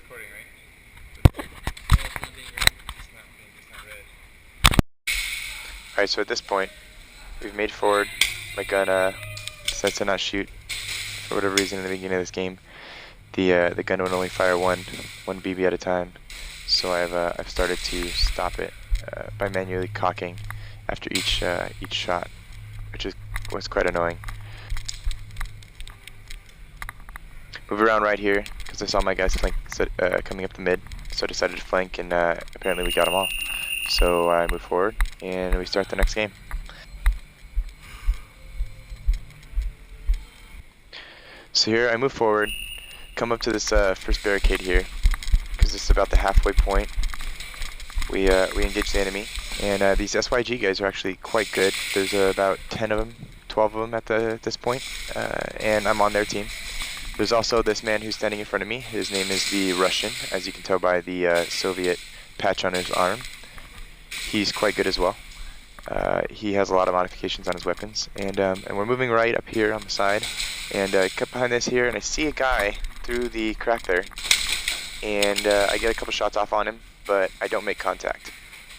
recording, right? Yeah, it's not being red. It's not red. Alright, so at this point, we've made forward. My gun decides to not shoot for whatever reason in the beginning of this game. The gun would only fire one BB at a time, so I've started to stop it by manually cocking after each shot, which was quite annoying. Move around right here because I saw my guys coming up the mid, so I decided to flank, and apparently we got them all. So I move forward and we start the next game. So here I move forward, come up to this first barricade here, because this is about the halfway point. We engage the enemy, and these SYG guys are actually quite good. There's about 10 of them, 12 of them at this point, and I'm on their team. There's also this man who's standing in front of me. His name is the Russian, as you can tell by the Soviet patch on his arm. He's quite good as well. He has a lot of modifications on his weapons, and we're moving right up here on the side, and I cut behind this here, and I see a guy through the crack there, and I get a couple shots off on him, but I don't make contact.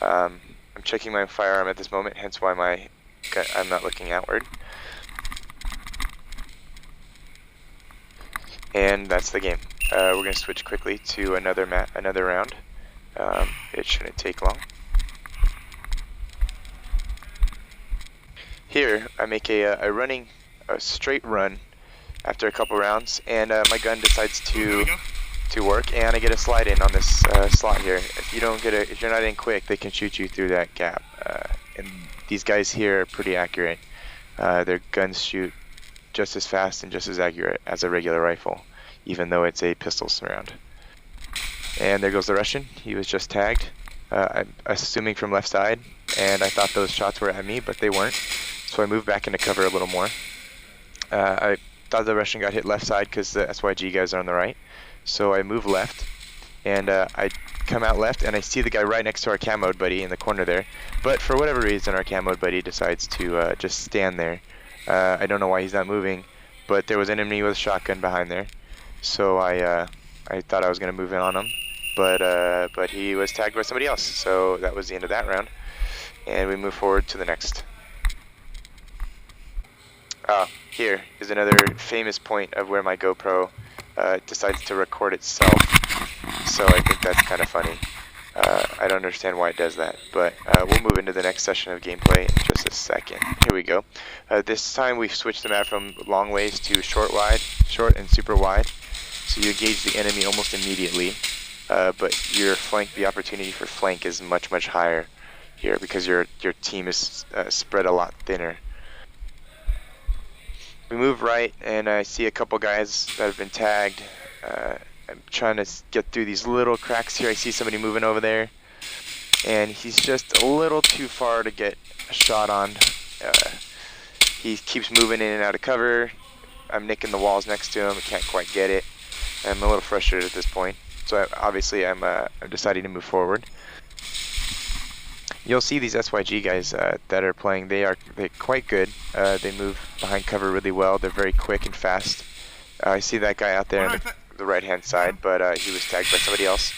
I'm checking my firearm at this moment, hence why I'm not looking outward. And that's the game. We're going to switch quickly to another round. It shouldn't take long. Here, I make a straight run after a couple rounds, and my gun decides to work, and I get a slide in on this slot here. If you're not in quick, they can shoot you through that gap. And these guys here are pretty accurate. Their guns shoot just as fast and just as accurate as a regular rifle, even though it's a pistol round. And there goes the Russian. He was just tagged, I'm assuming from left side, and I thought those shots were at me, but they weren't. So I moved back into cover a little more. I thought the Russian got hit left side because the SYG guys are on the right. So I move left, and I come out left, and I see the guy right next to our cam-mode buddy in the corner there. But for whatever reason, our cam-mode buddy decides to just stand there. I don't know why he's not moving, but there was an enemy with a shotgun behind there. So I thought I was going to move in on him, but he was tagged by somebody else. So that was the end of that round, and we move forward to the next. Here is another famous point of where my GoPro decides to record itself. So I think that's kind of funny. I don't understand why it does that, but we'll move into the next session of gameplay in just a second. Here we go. This time we've switched the map from long ways to short and super wide. So you engage the enemy almost immediately, but the opportunity for flank is much, much higher here because your team is spread a lot thinner. We move right, and I see a couple guys that have been tagged. I'm trying to get through these little cracks here. I see somebody moving over there, and he's just a little too far to get a shot on. He keeps moving in and out of cover. I'm nicking the walls next to him. I can't quite get it. I'm a little frustrated at this point, so obviously I'm deciding to move forward. You'll see these SYG guys that are playing. They're quite good. They move behind cover really well. They're very quick and fast. I see that guy out there on the right-hand side, but he was tagged by somebody else.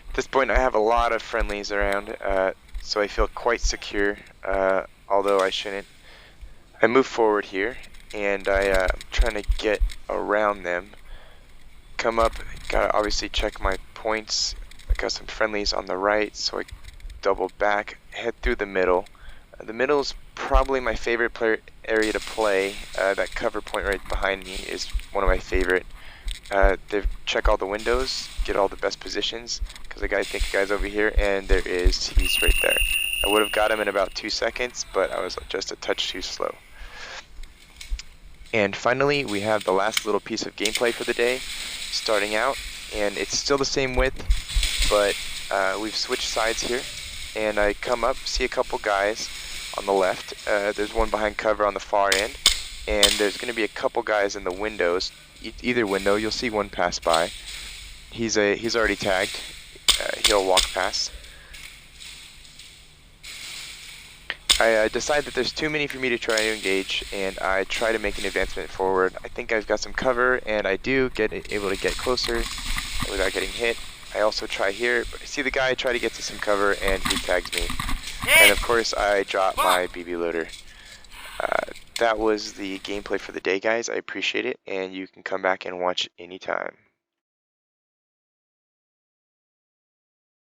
At this point, I have a lot of friendlies around, so I feel quite secure, although I shouldn't. I move forward here, and I'm trying to get around them. Come up, gotta obviously check my points. I got some friendlies on the right, so I double back, head through the middle. The middle is probably my favorite area to play. That cover point right behind me is one of my favorite. They check all the windows, get all the best positions, because I think the guy's over here, and he's right there. I would have got him in about 2 seconds, but I was just a touch too slow. And finally, we have the last little piece of gameplay for the day, starting out, and it's still the same width, but we've switched sides here, and I come up, see a couple guys on the left. There's one behind cover on the far end, and there's going to be a couple guys in the windows. Either window, you'll see one pass by. He's already tagged. He'll walk past. I decide that there's too many for me to try to engage, and I try to make an advancement forward. I think I've got some cover, and I do get able to get closer without getting hit. I also try here, but I see the guy try to get to some cover, and he tags me. And of course, I drop my BB loader. That was the gameplay for the day, guys. I appreciate it, and you can come back and watch anytime.